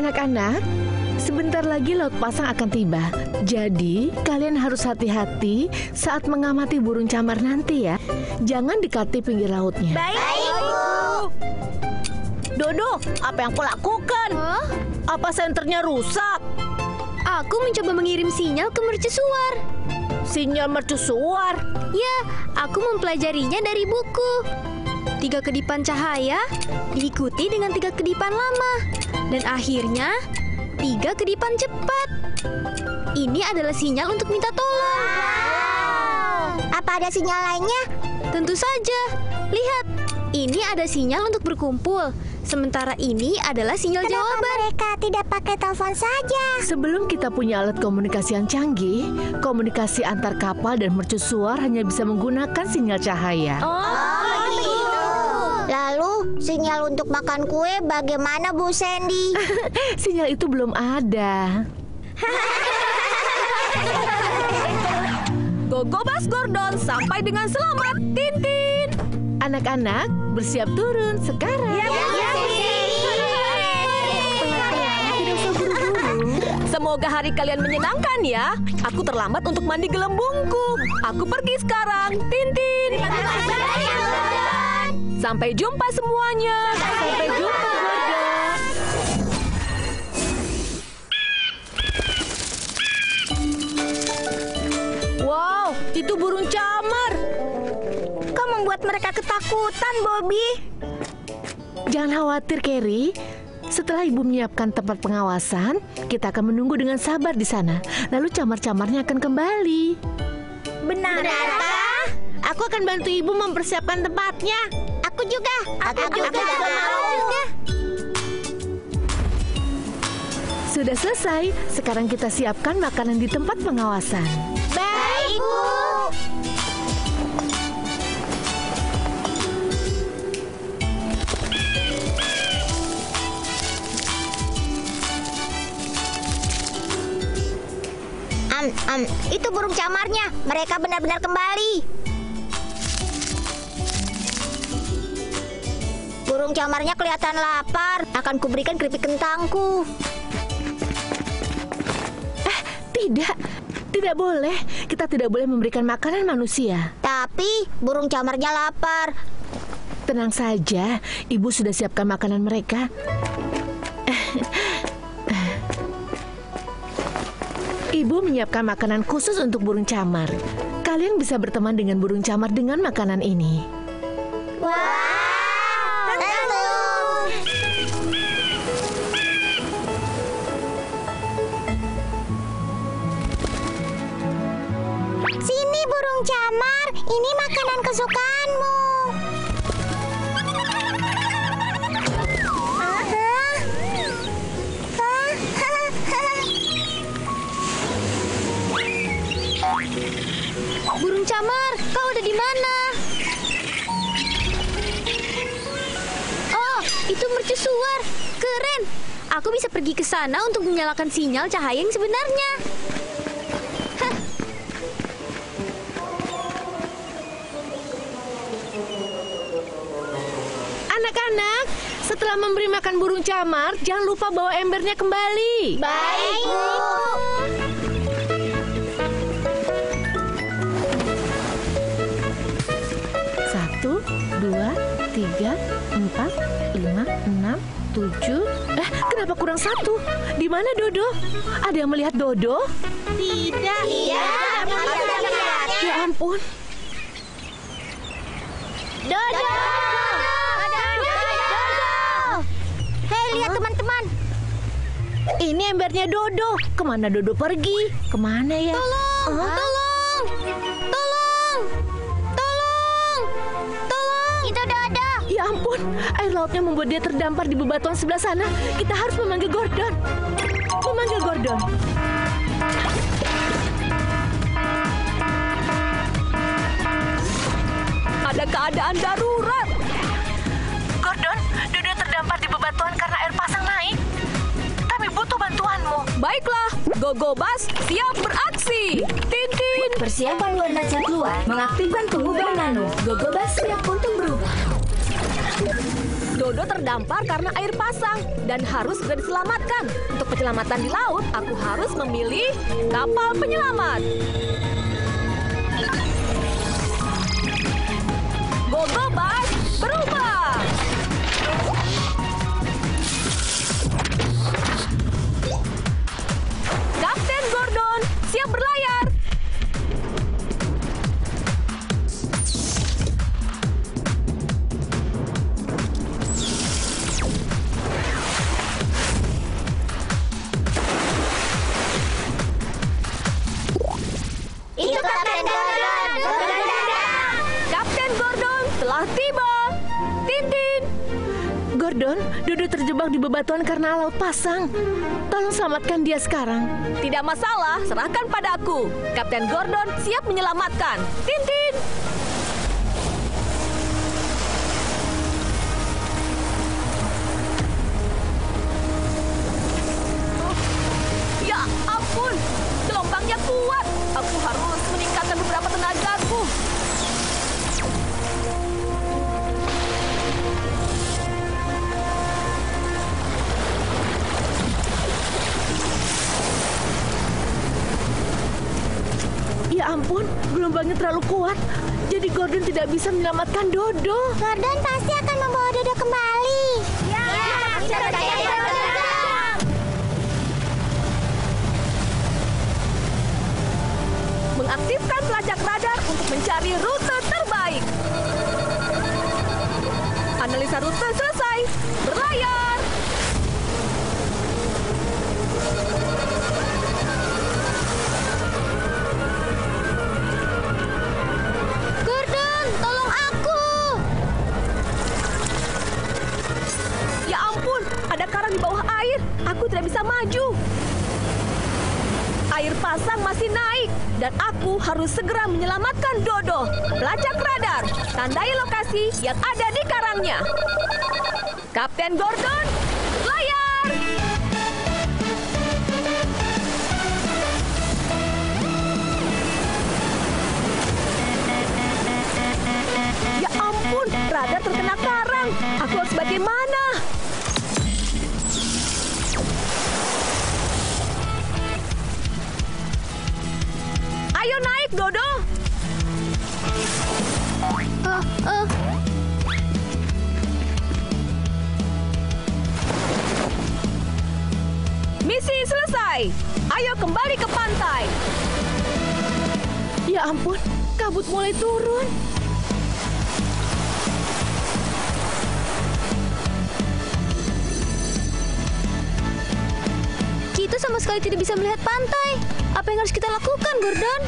Anak-anak, sebentar lagi laut pasang akan tiba. Jadi, kalian harus hati-hati saat mengamati burung camar nanti ya. Jangan dekati pinggir lautnya. Baik, Bu. Dodo, apa yang kau lakukan? Apa senternya rusak? Aku mencoba mengirim sinyal ke mercusuar. Sinyal mercusuar? Ya, aku mempelajarinya dari buku. 3 kedipan cahaya diikuti dengan 3 kedipan lama. Dan akhirnya 3 kedipan cepat. Ini adalah sinyal untuk minta tolong. Apa ada sinyal lainnya? Tentu saja. Lihat, ini ada sinyal untuk berkumpul. Sementara ini adalah sinyal Kenapa jawaban. mereka tidak pakai telepon saja? Sebelum kita punya alat komunikasi yang canggih, komunikasi antar kapal dan mercusuar hanya bisa menggunakan sinyal cahaya. Gitu. Lalu, sinyal untuk makan kue bagaimana, Bu Sandy? Sinyal itu belum ada. Gogobas Gordon, sampai dengan selamat, Tintin. Anak-anak, bersiap turun sekarang. Semoga hari kalian menyenangkan ya. Aku terlambat untuk mandi gelembungku. Aku pergi sekarang, Tintin. Sampai jumpa semuanya. Sampai jumpa, Gordon. Wow, itu burung camar. Kau membuat mereka ketakutan, Bobby. Jangan khawatir, Carrie. Setelah ibu menyiapkan tempat pengawasan, kita akan menunggu dengan sabar di sana. Lalu camar-camarnya akan kembali. Benarkah? Aku akan bantu ibu mempersiapkan tempatnya. Aku juga. Aku juga mau. Sudah selesai. Sekarang kita siapkan makanan di tempat pengawasan. Baik, Bu. Itu burung camarnya. Mereka benar-benar kembali. Burung camarnya kelihatan lapar. Akan kuberikan keripik kentangku. Tidak boleh. Kita tidak boleh memberikan makanan manusia. Tapi burung camarnya lapar. Tenang saja, ibu sudah siapkan makanan mereka. Ibu menyiapkan makanan khusus untuk burung camar. Kalian bisa berteman dengan burung camar dengan makanan ini. Wow, tentu. Sini burung camar, ini makanan kesukaanmu. Burung camar, kau ada di mana? Oh, itu mercusuar. Keren. Aku bisa pergi ke sana untuk menyalakan sinyal cahaya yang sebenarnya. Hah. Anak-anak, setelah memberi makan burung camar, jangan lupa bawa embernya kembali. Baik, Bu. 1, 2, 3, 4, 5, 6, 7. Kenapa kurang 1? Di mana Dodo? Ada yang melihat Dodo? Tidak. Iya, kami tidak melihatnya. Ya ampun. Dodo! Hei, lihat teman-teman. Ini embernya Dodo. Kemana Dodo pergi? Kemana ya? Tolong! Itu Dodo. Ya ampun, air lautnya membuat dia terdampar di bebatuan sebelah sana. Kita harus memanggil Gordon. Memanggil Gordon. Ada keadaan darurat. Gordon, Dodo terdampar di bebatuan karena air pasang naik. Kami butuh bantuanmu. Baiklah, Gogobas siap beraksi. Tintin. Persiapan warna cat keluar, mengaktifkan pengubah nano. Gogobas siap untuk berubah. Dodo terdampar karena air pasang dan harus segera diselamatkan. Untuk penyelamatan di laut, aku harus memilih kapal penyelamat. Go Bas, berubah! Kapten Gordon, siap berlayar! Itu Kapten Gordon. Kapten Gordon telah tiba. Tintin. Gordon, Dodo terjebak di bebatuan karena laut pasang. Tolong selamatkan dia sekarang. Tidak masalah, serahkan padaku. Kapten Gordon siap menyelamatkan. Tintin. Oh, ya ampun, gelombangnya kuat. Aku harus meningkatkan beberapa tenagaku. Ya ampun, gelombangnya terlalu kuat. Jadi Gordon tidak bisa menyelamatkan Dodo. Gordon pasti akan membawa Dodo kembali. Ya, percaya Gordon. Mengaktifkan pelacak radar untuk mencari rute terbaik. Analisa rute selesai. Berlayar. Gordon, tolong aku. Ya ampun, ada karang di bawah air. Aku tidak bisa maju. Air pasang masih naik dan aku harus segera menyelamatkan Dodo. Pelacak radar, tandai lokasi yang ada di karangnya. Kapten Gordon, layar! Ya ampun, radar terkena karang. Aku harus bagaimana? Ayo naik, Dodo. Misi selesai. Ayo kembali ke pantai. Ya ampun, kabut mulai turun. Kita sama sekali tidak bisa melihat pantai. Apa yang harus kita lakukan, Gordon?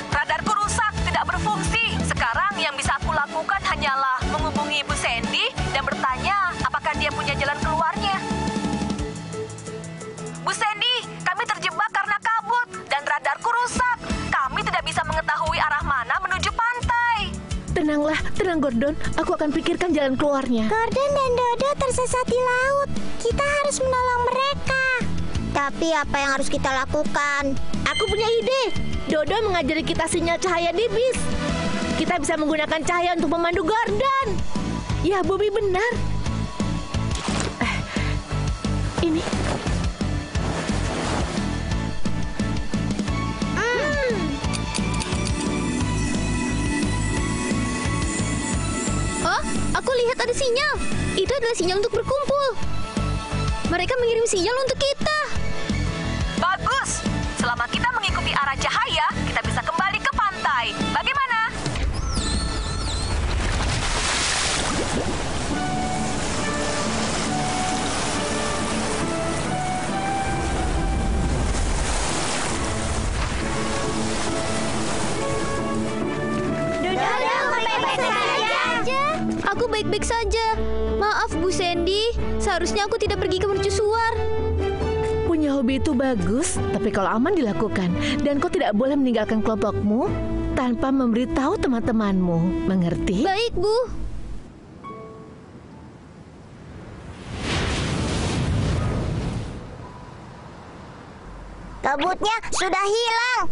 Radarku rusak, tidak berfungsi. Sekarang yang bisa aku lakukan hanyalah menghubungi Ibu Sandy dan bertanya apakah dia punya jalan keluarnya. Bu Sandy, kami terjebak karena kabut dan radarku rusak. Kami tidak bisa mengetahui arah mana menuju pantai. Tenanglah, tenang Gordon. Aku akan pikirkan jalan keluarnya. Gordon dan Dodo tersesat di laut. Kita harus menolong mereka. Tapi apa yang harus kita lakukan? Aku punya ide. Dodo mengajari kita sinyal cahaya di bis. Kita bisa menggunakan cahaya untuk memandu Gordon. Ya, Bobby benar. Ini. Oh, aku lihat ada sinyal. Itu adalah sinyal untuk berkumpul. Mereka mengirim sinyal untuk kita. Bagus. Selama kita mengikuti arah cahaya, kita bisa kembali ke pantai. Bagaimana? Aku baik-baik saja. Maaf, Bu Sandy. Seharusnya aku tidak pergi ke mercusuar. Punya hobi itu bagus, tapi kalau aman dilakukan. Dan kau tidak boleh meninggalkan kelompokmu tanpa memberitahu teman-temanmu. Mengerti? Baik, Bu. Kabutnya sudah hilang.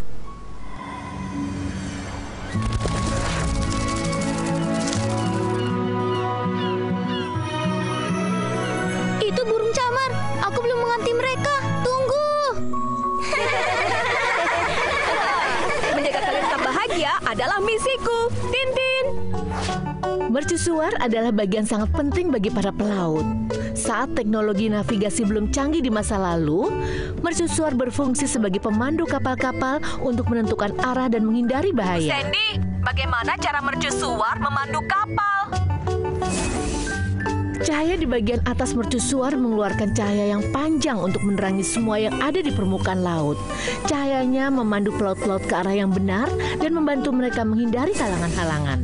Aku belum menganti mereka. Tunggu. Menjaga kalian tetap bahagia adalah misiku. Tintin. Mercusuar adalah bagian sangat penting bagi para pelaut. Saat teknologi navigasi belum canggih di masa lalu, mercusuar berfungsi sebagai pemandu kapal-kapal untuk menentukan arah dan menghindari bahaya. Sandy, bagaimana cara mercusuar memandu kapal? Cahaya di bagian atas mercusuar mengeluarkan cahaya yang panjang untuk menerangi semua yang ada di permukaan laut. Cahayanya memandu pelaut-pelaut ke arah yang benar dan membantu mereka menghindari halangan-halangan.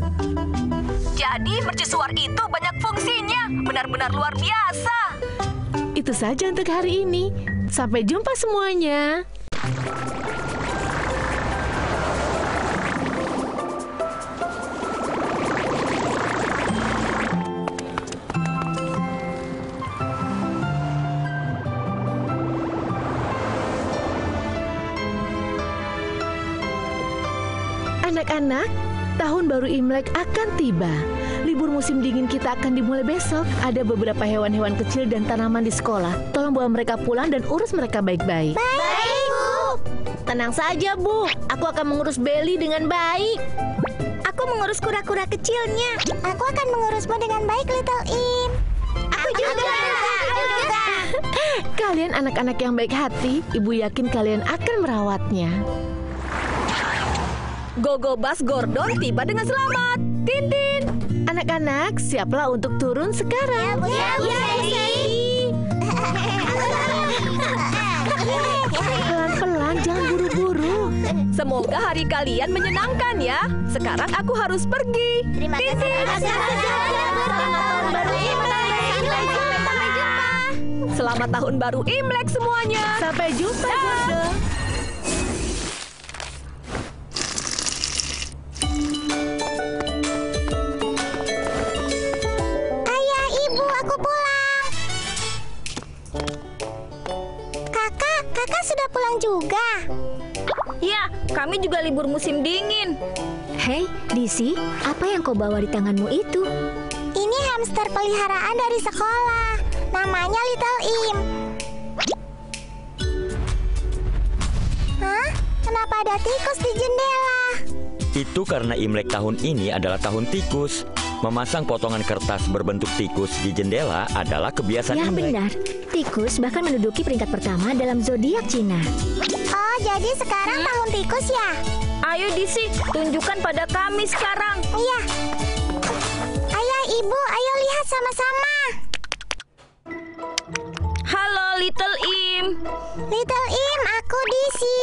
Jadi mercusuar itu banyak fungsinya. Benar-benar luar biasa. Itu saja untuk hari ini. Sampai jumpa semuanya. Anak-anak, tahun baru Imlek akan tiba. Libur musim dingin kita akan dimulai besok. Ada beberapa hewan-hewan kecil dan tanaman di sekolah. Tolong bawa mereka pulang dan urus mereka baik-baik. Baik, Bu. Tenang saja, Bu. Aku akan mengurus Belly dengan baik. Aku mengurus kura-kura kecilnya. Aku akan mengurusmu dengan baik, Little Im. Aku juga. Kalian anak-anak yang baik hati. Ibu yakin kalian akan merawatnya. Gogo Bas Gordon tiba dengan selamat. Tintin. Anak-anak, siaplah untuk turun sekarang. Pelan-pelan, jangan buru-buru. Semoga hari kalian menyenangkan ya. Sekarang aku harus pergi. Terima kasih. Selamat tahun baru Imlek semuanya. Sampai jumpa, Gordon. Ayah, Ibu, aku pulang. Kakak sudah pulang juga. Ya, kami juga libur musim dingin. Hei, Disi, apa yang kau bawa di tanganmu itu? Ini hamster peliharaan dari sekolah. Namanya Little Im. Hah? Kenapa ada tikus di jendela? Itu karena Imlek tahun ini adalah tahun tikus. Memasang potongan kertas berbentuk tikus di jendela adalah kebiasaan Yang Imlek. benar, tikus bahkan menduduki peringkat pertama dalam zodiak Cina. Oh, jadi sekarang tahun tikus ya? Ayo Disi, tunjukkan pada kami sekarang. Iya. Ayah, Ibu, ayo lihat sama-sama. Halo Little Im. Little Im, aku Disi.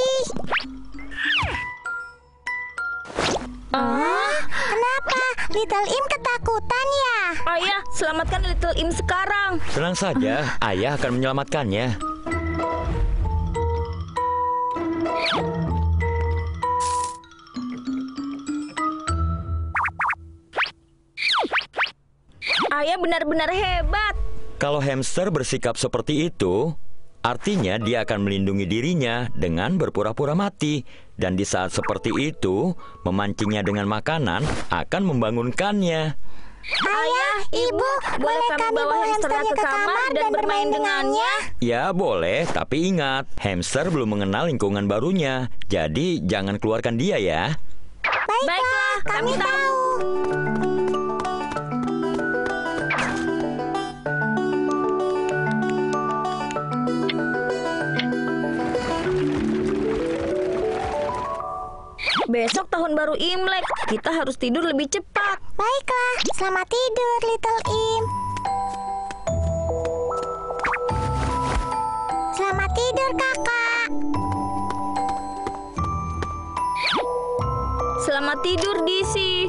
Kenapa? Little Im ketakutan ya? Ayah, selamatkan Little Im sekarang. Tenang saja, ayah akan menyelamatkannya. Ayah benar-benar hebat. Kalau hamster bersikap seperti itu, artinya dia akan melindungi dirinya dengan berpura-pura mati. Dan di saat seperti itu, memancingnya dengan makanan akan membangunkannya. Ayah, Ibu, boleh kami bawa hamsternya ke kamar dan bermain dengannya? Ya boleh, tapi ingat, hamster belum mengenal lingkungan barunya. Jadi jangan keluarkan dia ya. Baiklah, kami tahu. Besok tahun baru Imlek, kita harus tidur lebih cepat. Baiklah, selamat tidur, Little Im. Selamat tidur, Kakak. Selamat tidur, Disi.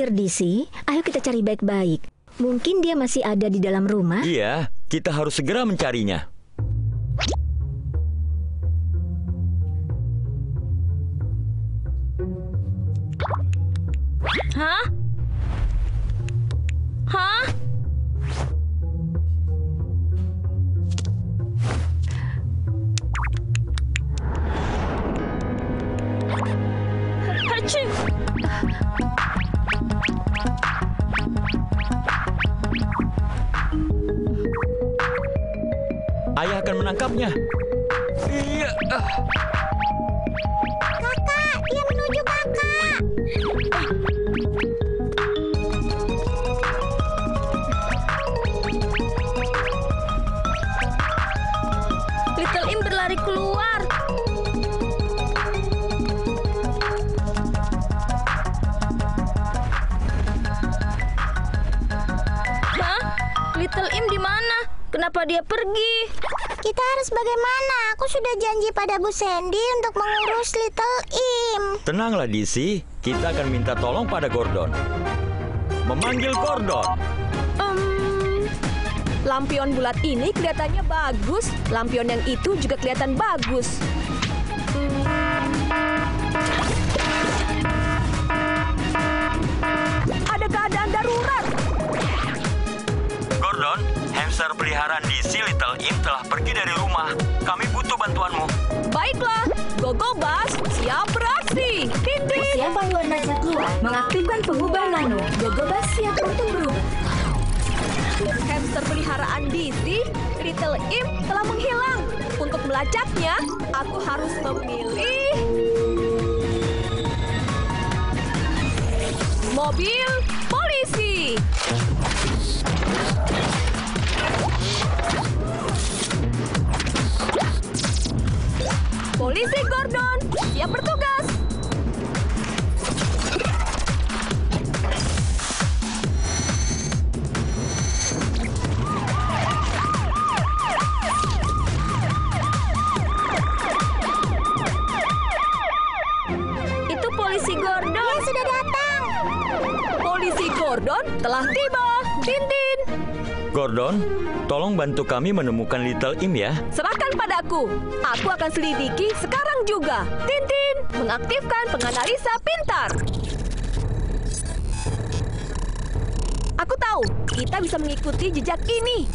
khawatir, DC. Ayo kita cari baik-baik. Mungkin dia masih ada di dalam rumah. Iya, kita harus segera mencarinya. Hah? Hah? Hacim! Ayah akan menangkapnya. Iya. Kakak, dia menuju kakak. Little Im berlari keluar. Hah? Little Im di mana? Kenapa dia pergi? Kita harus bagaimana? Aku sudah janji pada Bu Sandy untuk mengurus Little Im. Tenanglah, DC. Kita akan minta tolong pada Gordon. Memanggil Gordon. Lampion bulat ini kelihatannya bagus. Lampion yang itu juga kelihatan bagus. Ada keadaan darurat. Gordon, hamster peliharaan DC Little Im telah pergi dari rumah. Kami butuh bantuanmu. Baiklah, Gogo Bus siap beraksi. Tintin. Persiapan warna keluar, mengaktifkan pengubah nano. Gogobas siap untuk berubah. Hamster peliharaan DC, Little Im telah menghilang. Untuk melacaknya, aku harus memilih mobil polisi. Polisi Gordon, siap bertugas. Itu polisi Gordon. Dia sudah datang. Polisi Gordon telah tiba. Tintin, Gordon, tolong bantu kami menemukan Little Im ya. serahkan padaku. Aku akan selidiki sekarang juga. Tintin, mengaktifkan penganalisa pintar. Aku tahu, kita bisa mengikuti jejak ini.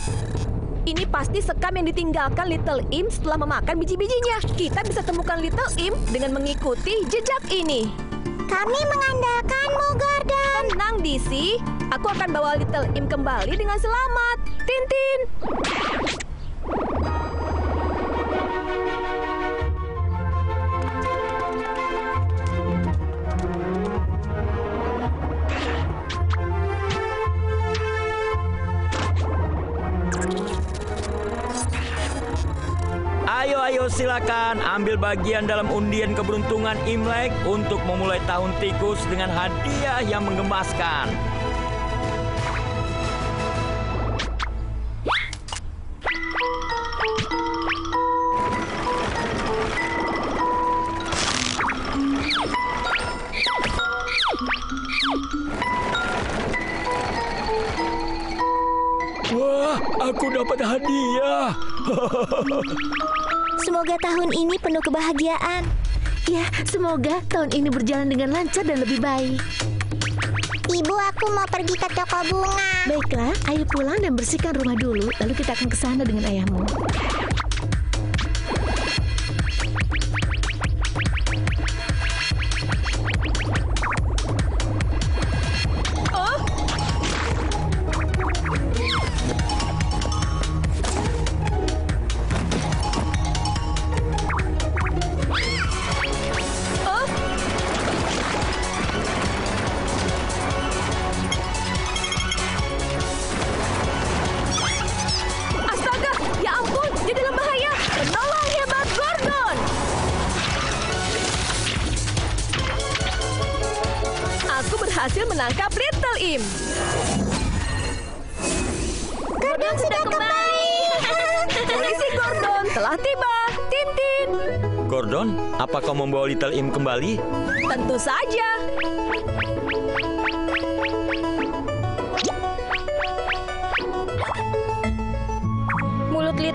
Ini pasti sekam yang ditinggalkan Little Im setelah memakan biji-bijinya. Kita bisa temukan Little Im dengan mengikuti jejak ini. Kami mengandalkanmu, Gordon. Tenang, DC. Aku akan bawa Little Im kembali dengan selamat. Tintin. Ayo silakan ambil bagian dalam undian keberuntungan Imlek untuk memulai tahun tikus dengan hadiah yang menggemaskan. Wah, aku dapat hadiah. Semoga tahun ini penuh kebahagiaan. Ya, semoga tahun ini berjalan dengan lancar dan lebih baik. Ibu, aku mau pergi ke toko bunga. Baiklah, ayo pulang dan bersihkan rumah dulu, lalu kita akan ke sana dengan ayahmu. Astaga, ya ampun, dia dalam bahaya. Penolong hebat Gordon. Aku berhasil menangkap Little Im. Gordon sudah kembali. Polisi Gordon telah tiba. Tintin. Gordon, apa kau membawa Little Im kembali? Tentu saja.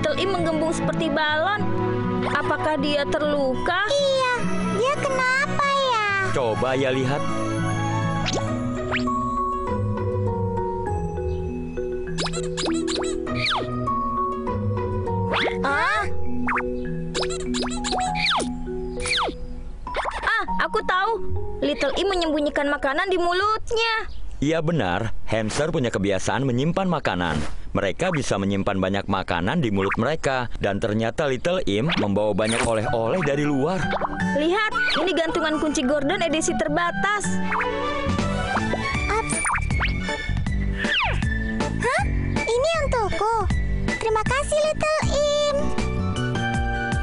Little Im menggembung seperti balon. Apakah dia terluka? Iya, dia kenapa ya? Coba ya lihat. Aku tahu. Little Im menyembunyikan makanan di mulutnya. Iya benar, hamster punya kebiasaan menyimpan makanan. Mereka bisa menyimpan banyak makanan di mulut mereka. Dan ternyata Little Im membawa banyak oleh-oleh dari luar. Lihat, ini gantungan kunci Gordon edisi terbatas. Hah? Ini untukku. Terima kasih, Little Im.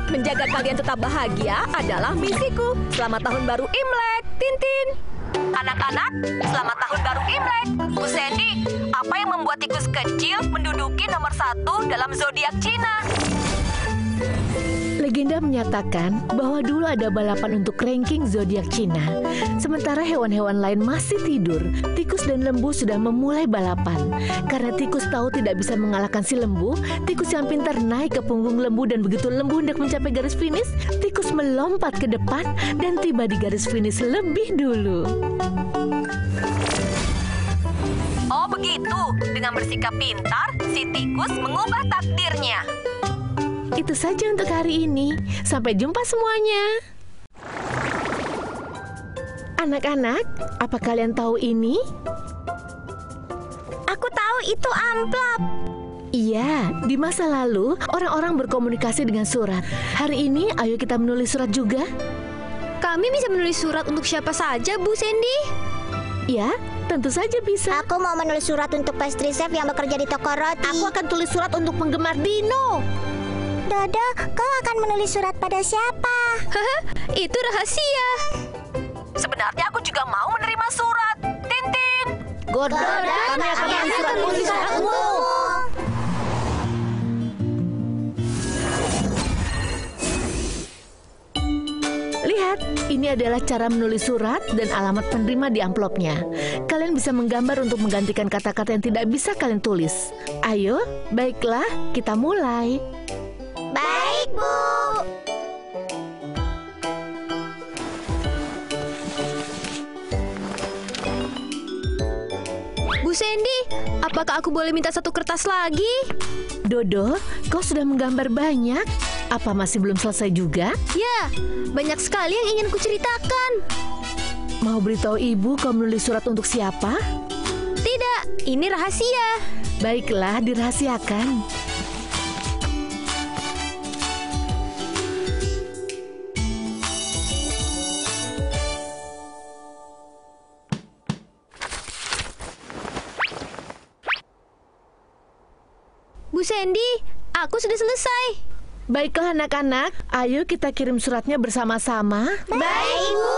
Menjaga kalian tetap bahagia adalah misiku. Selamat Tahun Baru Imlek, Tintin. Anak-anak, selamat Tahun Baru Imlek. Bu Sandy, apa yang membuat tikus kecil menduduki nomor 1 dalam zodiak Cina? Legenda menyatakan bahwa dulu ada balapan untuk ranking zodiak Cina. Sementara hewan-hewan lain masih tidur, tikus dan lembu sudah memulai balapan. Karena tikus tahu tidak bisa mengalahkan si lembu, tikus yang pintar naik ke punggung lembu dan begitu lembu hendak mencapai garis finish, tikus melompat ke depan dan tiba di garis finish lebih dulu. Oh begitu, dengan bersikap pintar, si tikus mengubah takdirnya. Itu saja untuk hari ini. Sampai jumpa semuanya. Anak-anak, apa kalian tahu ini? Aku tahu itu amplop. Iya, di masa lalu orang-orang berkomunikasi dengan surat. Hari ini ayo kita menulis surat juga. Kami bisa menulis surat untuk siapa saja, Bu Sandy? Ya, tentu saja bisa. Aku mau menulis surat untuk pastry chef yang bekerja di toko roti. Aku akan tulis surat untuk penggemar Dino. Dodo, kau akan menulis surat pada siapa? Itu rahasia. Sebenarnya aku juga mau menerima surat. Tintin. Gordon, kami akan menulis surat untuk suratmu. Lihat, ini adalah cara menulis surat dan alamat penerima di amplopnya. Kalian bisa menggambar untuk menggantikan kata-kata yang tidak bisa kalian tulis. Ayo, baiklah, kita mulai. Baik, Bu. Bu Sandy, apakah aku boleh minta satu kertas lagi? Dodo, kau sudah menggambar banyak. Apa masih belum selesai juga? Ya, banyak sekali yang ingin kuceritakan. Mau beritahu ibu kau menulis surat untuk siapa? Tidak, ini rahasia. Baiklah, dirahasiakan. Bu Sandy, aku sudah selesai. Baiklah anak-anak, ayo kita kirim suratnya bersama-sama. Baik, Bu.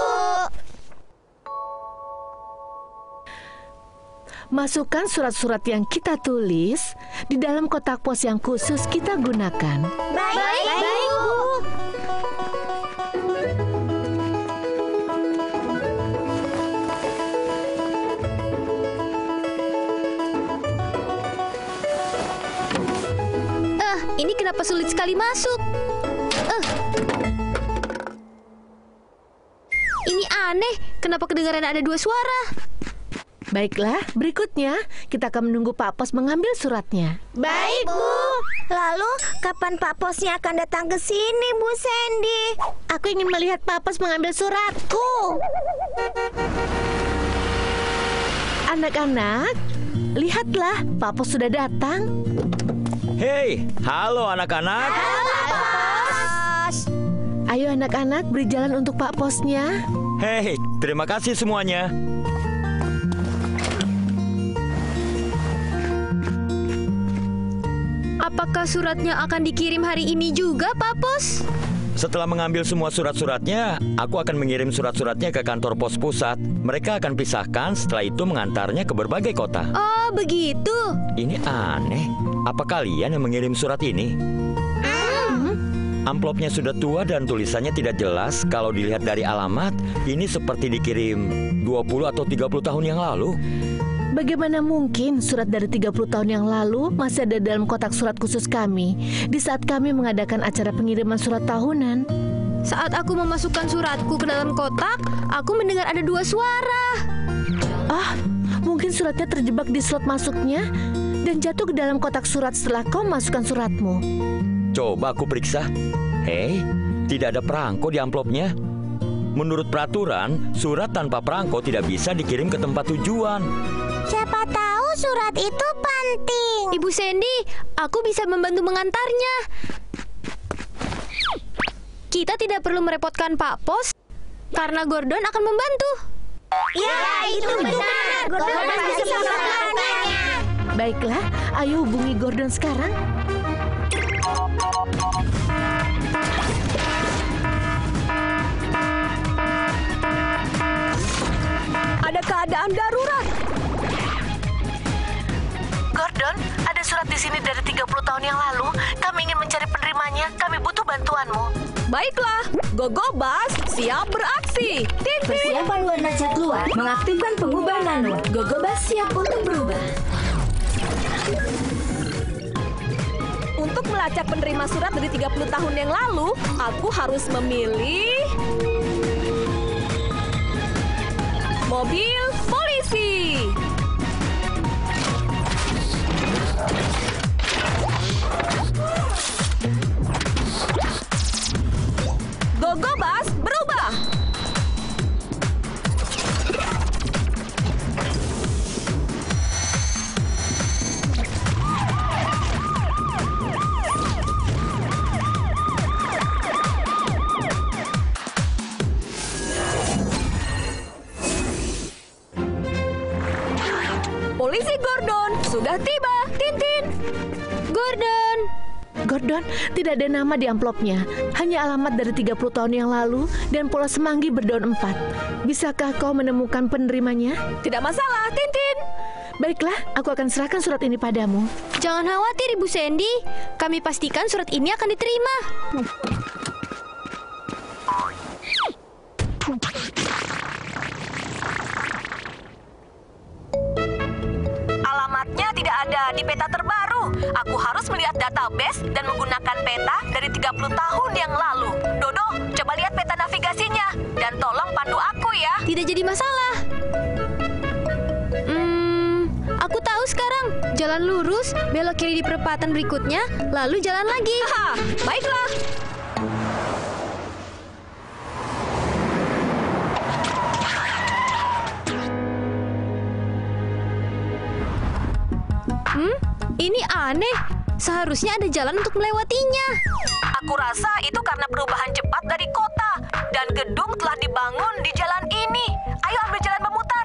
Masukkan surat-surat yang kita tulis di dalam kotak pos yang khusus kita gunakan. Baik, Bu. Ini kenapa sulit sekali masuk? Ini aneh, kenapa kedengaran ada dua suara? Baiklah, berikutnya kita akan menunggu Pak Pos mengambil suratnya. Baik, Bu. Lalu, kapan Pak Posnya akan datang ke sini, Bu Sandy? Aku ingin melihat Pak Pos mengambil suratku. Anak-anak, lihatlah, Pak Pos sudah datang. Hei, halo anak-anak. Ayo anak-anak, beri jalan untuk Pak Posnya. Hei, terima kasih semuanya. Apakah suratnya akan dikirim hari ini juga, Pak Pos? Setelah mengambil semua surat-suratnya, aku akan mengirim surat-suratnya ke kantor pos pusat. Mereka akan pisahkan, setelah itu mengantarnya ke berbagai kota. Oh, begitu. Ini aneh. Apa kalian yang mengirim surat ini? Amplopnya sudah tua dan tulisannya tidak jelas. Kalau dilihat dari alamat, ini seperti dikirim 20 atau 30 tahun yang lalu. Bagaimana mungkin surat dari 30 tahun yang lalu masih ada dalam kotak surat khusus kami di saat kami mengadakan acara pengiriman surat tahunan? Saat aku memasukkan suratku ke dalam kotak, aku mendengar ada 2 suara. Mungkin suratnya terjebak di slot masuknya dan jatuh ke dalam kotak surat setelah kau masukkan suratmu. Coba aku periksa. Hei, tidak ada perangko di amplopnya. Menurut peraturan, surat tanpa perangko tidak bisa dikirim ke tempat tujuan. Siapa tahu surat itu penting. Ibu Sandy, aku bisa membantu mengantarnya. Kita tidak perlu merepotkan Pak Pos karena Gordon akan membantu. Ya, itu benar. Gordon pasti bisa melakukannya. Baiklah, ayo hubungi Gordon sekarang. Ada keadaan darurat. Gordon, ada surat di sini dari 30 tahun yang lalu. Kami ingin mencari penerimanya. Kami butuh bantuanmu. Baiklah, Gogobas siap beraksi. Tintin. Persiapan warna cat keluar, mengaktifkan pengubah nano. Gogobas siap untuk berubah. Untuk melacak penerima surat dari 30 tahun yang lalu, aku harus memilih mobil polisi. Gogobas berubah. Polisi Gordon sudah tiba, Tintin. Gordon, tidak ada nama di amplopnya. Hanya alamat dari 30 tahun yang lalu dan pola semanggi berdaun 4. Bisakah kau menemukan penerimanya? Tidak masalah, Tintin. Baiklah, aku akan serahkan surat ini padamu. Jangan khawatir Ibu Sandy, kami pastikan surat ini akan diterima. Alamatnya tidak ada di peta terbaru. Aku harus melihat database dan menggunakan peta dari 30 tahun yang lalu. Dodo, coba lihat peta navigasinya. Dan tolong pandu aku ya. Tidak jadi masalah. Aku tahu sekarang. Jalan lurus, belok kiri di perempatan berikutnya, lalu jalan lagi. Haha, baiklah. Ini aneh. Seharusnya ada jalan untuk melewatinya. Aku rasa itu karena perubahan cepat dari kota. Dan gedung telah dibangun di jalan ini. Ayo ambil jalan memutar.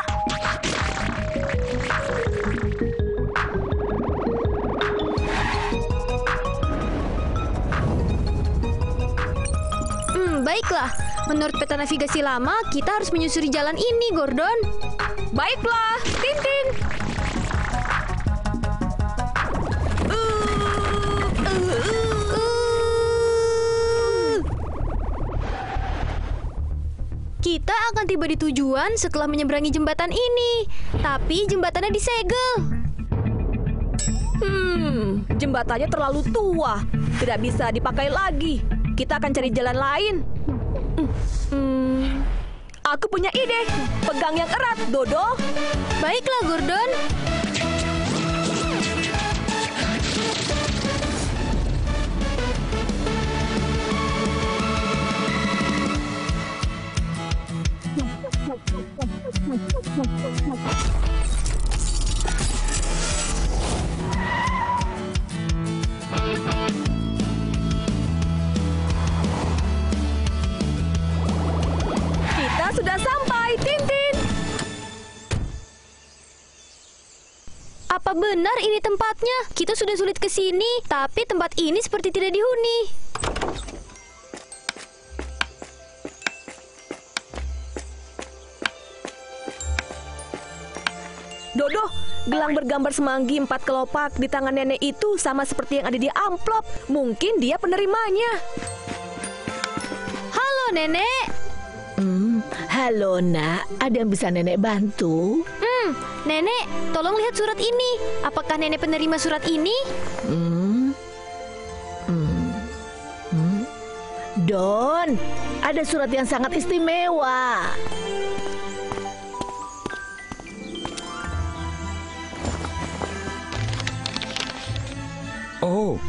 Baiklah. Menurut peta navigasi lama, kita harus menyusuri jalan ini, Gordon. Baiklah, Tintin. Kita akan tiba di tujuan setelah menyeberangi jembatan ini. Tapi jembatannya disegel. Jembatannya terlalu tua. Tidak bisa dipakai lagi. Kita akan cari jalan lain. Aku punya ide. Pegang yang erat, Dodo. Baiklah, Gordon. Kita sudah sampai, Tintin. Apa benar ini tempatnya? Kita sudah sulit ke sini, tapi tempat ini seperti tidak dihuni. Dodo, gelang bergambar semanggi 4 kelopak di tangan nenek itu sama seperti yang ada di amplop. Mungkin dia penerimanya. Halo, Nenek. Halo nak, ada yang bisa nenek bantu? Nenek, tolong lihat surat ini. Apakah nenek penerima surat ini? Don, ada surat yang sangat istimewa. Oh,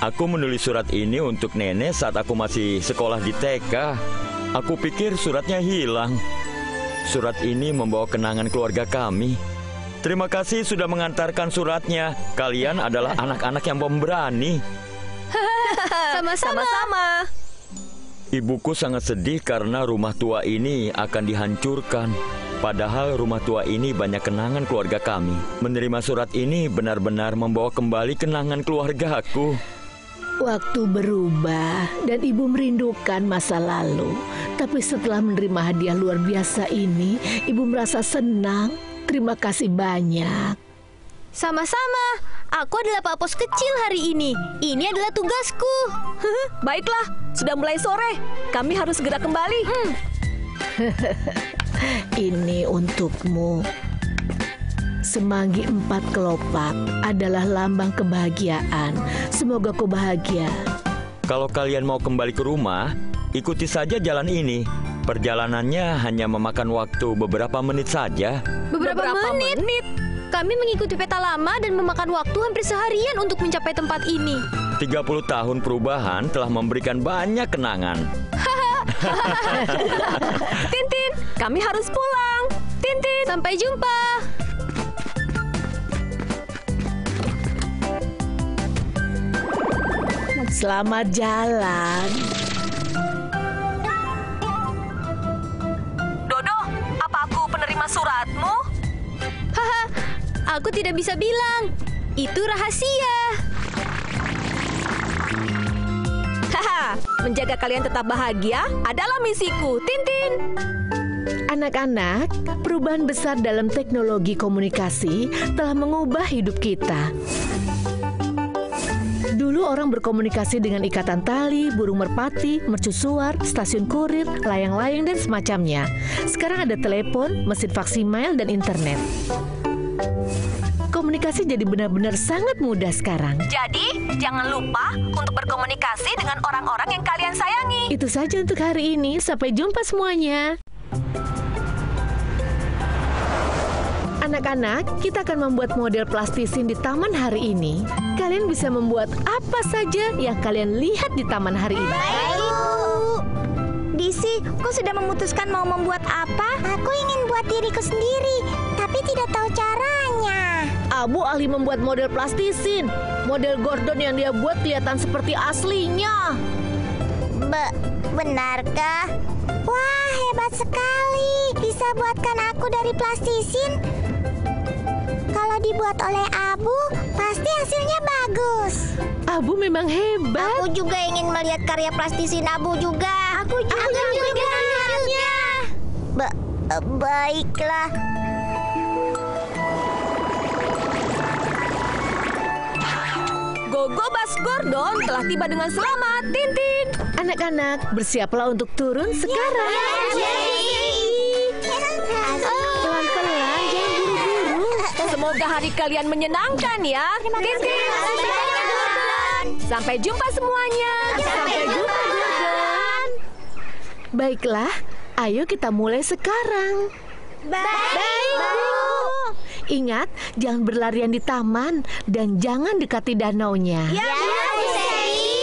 aku menulis surat ini untuk nenek saat aku masih sekolah di TK. Aku pikir suratnya hilang. Surat ini membawa kenangan keluarga kami. Terima kasih sudah mengantarkan suratnya. Kalian adalah anak-anak yang pemberani. Sama-sama. Ibuku sangat sedih karena rumah tua ini akan dihancurkan. Padahal rumah tua ini banyak kenangan keluarga kami. Menerima surat ini benar-benar membawa kembali kenangan keluarga aku. Waktu berubah dan ibu merindukan masa lalu. Tapi setelah menerima hadiah luar biasa ini, ibu merasa senang. Terima kasih banyak. Sama-sama. Aku adalah Pak Pos kecil hari ini. Ini adalah tugasku. Baiklah, sudah mulai sore. Kami harus segera kembali. Ini untukmu. Semanggi 4 kelopak adalah lambang kebahagiaan. Semoga kau bahagia. Kalau kalian mau kembali ke rumah, ikuti saja jalan ini. Perjalanannya hanya memakan waktu beberapa menit saja. Beberapa menit? Kami mengikuti peta lama dan memakan waktu hampir seharian untuk mencapai tempat ini. 30 tahun perubahan telah memberikan banyak kenangan. Tintin, kami harus pulang. Tintin. Sampai jumpa. Selamat jalan. Dodo, apa aku penerima suratmu? Haha, aku tidak bisa bilang. Itu rahasia. Haha, menjaga kalian tetap bahagia adalah misiku, Tintin. Anak-anak, perubahan besar dalam teknologi komunikasi telah mengubah hidup kita. Dulu orang berkomunikasi dengan ikatan tali, burung merpati, mercusuar, stasiun kurir, layang-layang, dan semacamnya. Sekarang ada telepon, mesin faksimail, dan internet. Komunikasi jadi benar-benar sangat mudah sekarang. Jadi, jangan lupa untuk berkomunikasi dengan orang-orang yang kalian sayangi. Itu saja untuk hari ini. Sampai jumpa semuanya. Anak-anak, kita akan membuat model plastisin di taman hari ini. Kalian bisa membuat apa saja yang kalian lihat di taman hari ini. Baik, Disi, kau sudah memutuskan mau membuat apa? Aku ingin buat diriku sendiri, tapi tidak tahu caranya. Abu ahli membuat model plastisin. Model Gordon yang dia buat kelihatan seperti aslinya. Benarkah? Wah, hebat sekali. Bisa buatkan aku dari plastisin. Kalau dibuat oleh Abu, pasti hasilnya bagus. Abu memang hebat. Aku juga ingin melihat karya plastisin Abu juga. Aku juga melihatnya. Baiklah. Gogo Bas Gordon telah tiba dengan selamat, Tintin. Anak-anak, bersiaplah untuk turun sekarang. Pelan-pelan, jangan buru-buru. Semoga hari kalian menyenangkan ya. Tintin. Sampai jumpa semuanya. Sampai jumpa, Gordon. Baiklah, ayo kita mulai sekarang. Baik, Bu. Ingat, jangan berlarian di taman dan jangan dekati danaunya. Ya, Bu Sally.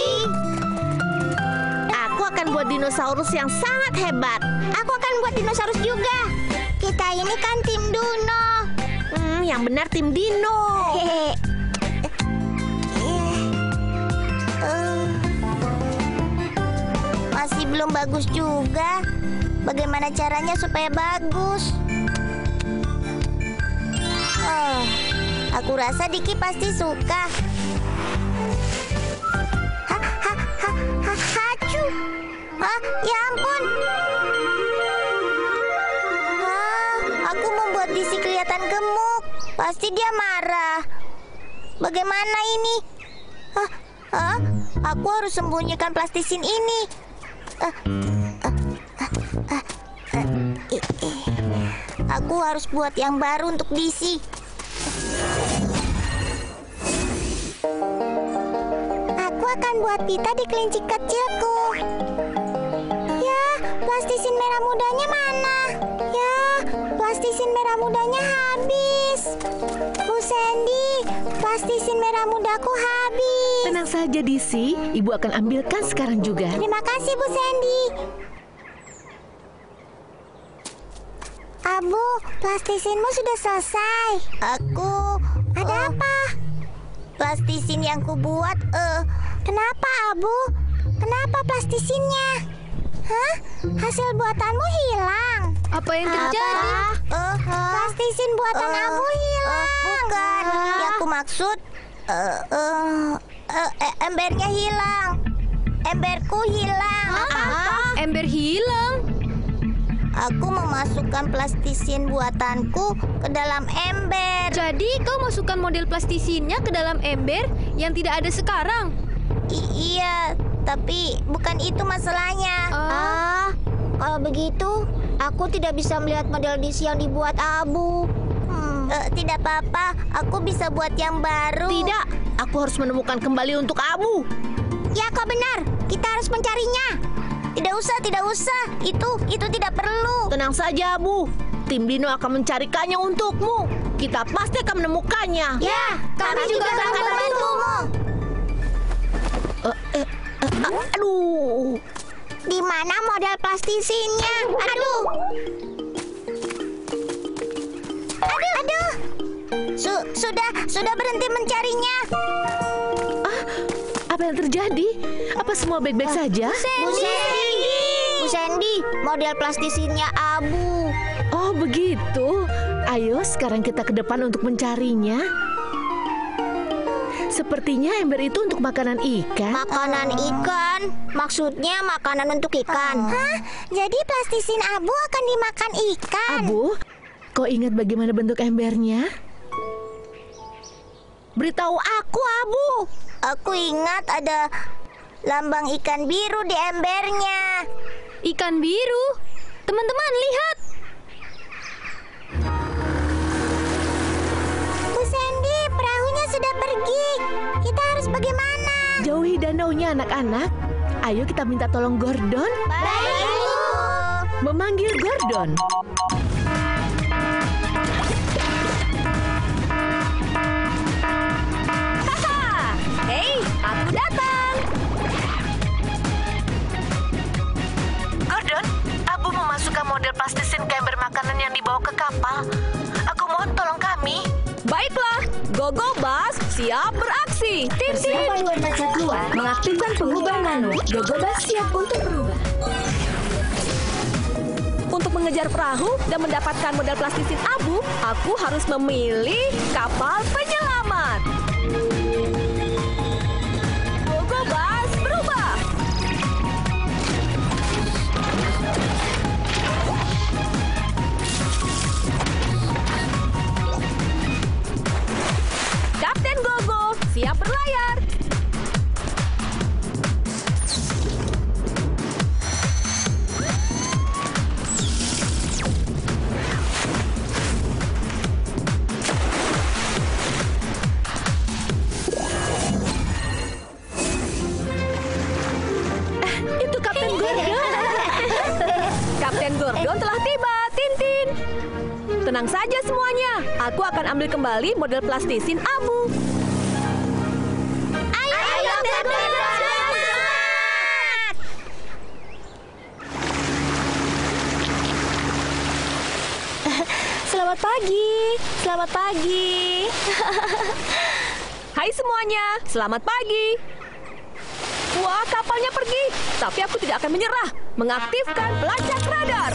Aku akan buat dinosaurus yang sangat hebat. Aku akan buat dinosaurus juga. Kita ini kan tim Duno. Yang benar tim Dino. Masih belum bagus juga. Bagaimana caranya supaya bagus? Aku rasa Diki pasti suka. Hacu. Ya ampun. Aku membuat Disi kelihatan gemuk. Pasti dia marah. Bagaimana ini? Aku harus sembunyikan plastisin ini. Aku harus buat yang baru untuk DC. Aku akan buat pita di kelinci kecilku. Ya, plastisin merah mudanya mana? Ya, plastisin merah mudanya habis. Bu Sandy, plastisin merah mudaku habis. Tenang saja, DC. Ibu akan ambilkan sekarang juga. Terima kasih, Bu Sandy. Abu, plastisinmu sudah selesai. Ada apa? Plastisin yang kubuat, Kenapa, Abu? Kenapa plastisinnya? Hah? Hasil buatanmu hilang. Apa yang terjadi? Plastisin buatan Abu hilang. Bukan. Yang aku maksud, embernya hilang. Emberku hilang. Ember hilang. Aku memasukkan plastisin buatanku ke dalam ember. Jadi kau masukkan model plastisinnya ke dalam ember yang tidak ada sekarang? Iya, tapi bukan itu masalahnya. Kalau begitu, aku tidak bisa melihat model DC yang dibuat Abu. Tidak apa-apa, aku bisa buat yang baru. Tidak, aku harus menemukan kembali untuk Abu. Ya, kau benar. Kita harus mencarinya. Tidak usah. Itu tidak perlu. Tenang saja, Abu. Tim Dino akan mencarikannya untukmu. Kita pasti akan menemukannya. Ya, kami juga akan membantumu. Aduh. Di mana model plastisinnya? Aduh. Sudah berhenti mencarinya. Apa yang terjadi? Apa semua baik-baik saja? Bu Sandy, model plastisinnya Abu. Oh, begitu. Ayo, sekarang kita ke depan untuk mencarinya. Sepertinya ember itu untuk makanan ikan. Makanan ikan? Maksudnya makanan untuk ikan? Hah? Jadi plastisin Abu akan dimakan ikan? Abu, kau ingat bagaimana bentuk embernya? Beritahu aku, Abu. Aku ingat ada lambang ikan biru di embernya. Ikan biru? Teman-teman, lihat. Bu Sandy, perahunya sudah pergi. Kita harus bagaimana? Jauhi danaunya, anak-anak. Ayo kita minta tolong Gordon. Baik, Bu. Memanggil Gordon. Hei, aku datang. Gordon, Abu memasukkan model plastisin ke ember makanan yang dibawa ke kapal. Aku mohon tolong kami. Baiklah, Gogo Bas siap beraksi. Persiapan warna cat keluar. Mengaktifkan pengubah nano. Gogo Bas siap untuk berubah. Untuk mengejar perahu dan mendapatkan model plastisin Abu, aku harus memilih kapal penyelamat. Gogo Bas berubah. Kapten Gogo siap berlayar. Itu Kapten Gordon. Kapten Gordon telah tiba, Tintin. Tenang saja semuanya. Aku akan ambil kembali model plastisin Abu. Ayo, Kapten Gordon. Selamat pagi. Selamat pagi. Hai semuanya, selamat pagi. Wah, kapalnya pergi. Tapi aku tidak akan menyerah. Mengaktifkan pelacak radar.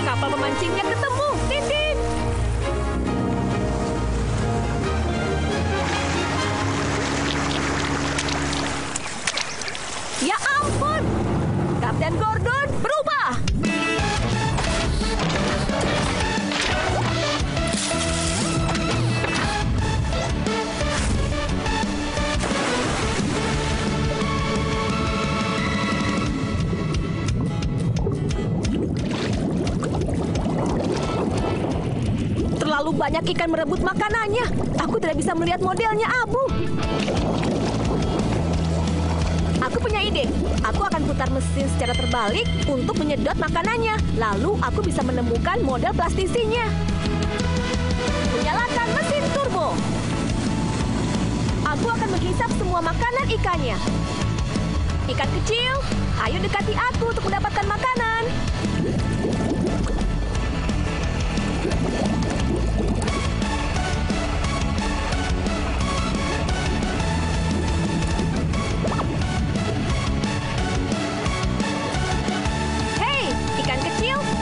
Kapal pemancingnya ketemu, Tintin. Ya ampun. Kapten Gordon berubah. Terlalu banyak ikan merebut makanannya. Aku tidak bisa melihat modelnya, Abu. Aku punya ide. Aku akan putar mesin secara terbalik untuk menyedot makanannya. Lalu aku bisa menemukan model plastisinya. Menyalakan mesin turbo. Aku akan menghisap semua makanan ikannya. Ikan kecil, ayo dekati aku untuk mendapatkan makanan.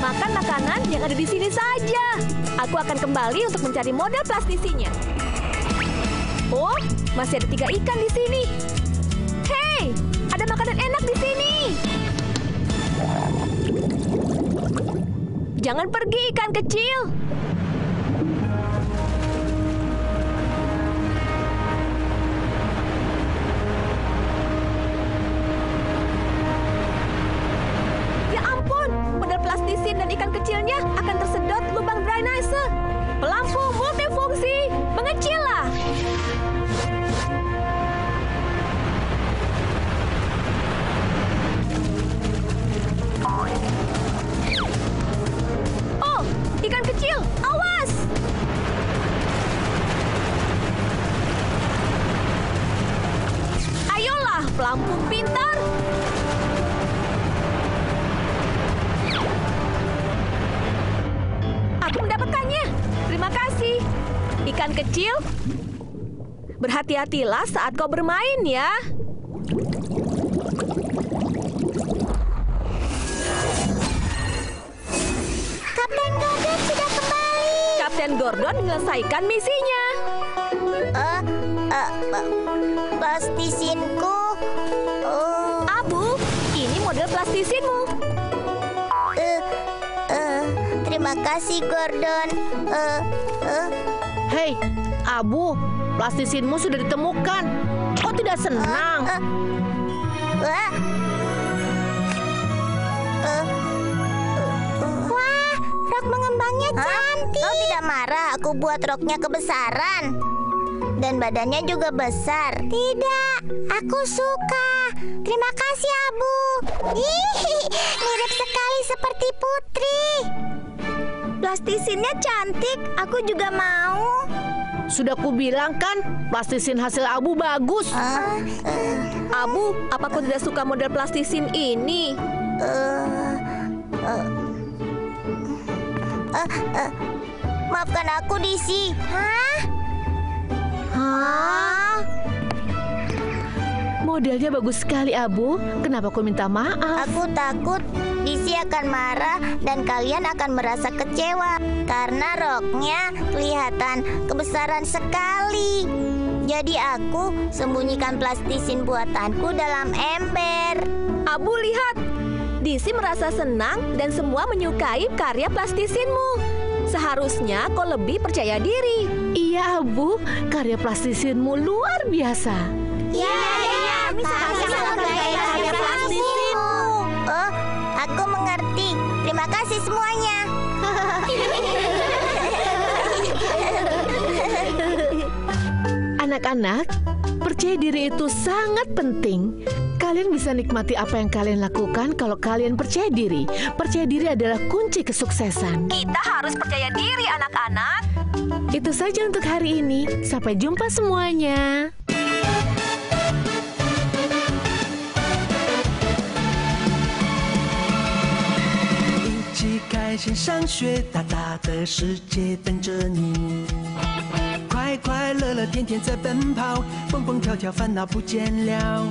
Makan makanan yang ada di sini saja. Aku akan kembali untuk mencari model plastisinya. Oh, masih ada 3 ikan di sini. Hei, ada makanan enak di sini. Jangan pergi, ikan kecil. Plastisin dan ikan kecilnya akan tersedot lubang drainase. Pelampung multifungsi, mengecillah. Oh, ikan kecil, awas! Ayolah, pelampung pintar. Terima kasih. Ikan kecil, berhati-hatilah saat kau bermain ya. Kapten Gordon sudah kembali. Kapten Gordon menyelesaikan misinya. Plastisinku. Abu, ini model plastisinmu. Terima kasih, Gordon. Hei, Abu, plastisinmu sudah ditemukan. Kau tidak senang? Wah, rok mengembangnya cantik. Kau tidak marah aku buat roknya kebesaran? Dan badannya juga besar. Tidak, aku suka. Terima kasih, Abu. Mirip sekali seperti Putri. Plastisinnya cantik, aku juga mau. Sudah kubilang kan, plastisin hasil Abu bagus. Abu, apa kau tidak suka model plastisin ini? Maafkan aku, Disi. Modelnya bagus sekali, Abu. Kenapa kau minta maaf? Aku takut Disi akan marah dan kalian akan merasa kecewa karena roknya kelihatan kebesaran sekali. Jadi aku sembunyikan plastisin buatanku dalam ember. Abu, lihat. Disi merasa senang dan semua menyukai karya plastisinmu. Seharusnya kau lebih percaya diri. Iya, Abu. Karya plastisinmu luar biasa. Kami sama-sama karya plastisinmu. Oh, aku mengerti. Terima kasih semuanya. Anak-anak, percaya diri itu sangat penting. Kalian bisa nikmati apa yang kalian lakukan kalau kalian percaya diri. Percaya diri adalah kunci kesuksesan. Kita harus percaya diri, anak-anak. Itu saja untuk hari ini. Sampai jumpa semuanya. 开心上学，大大的世界等着你。快快乐乐，天天在奔跑，蹦蹦跳跳，烦恼不见了。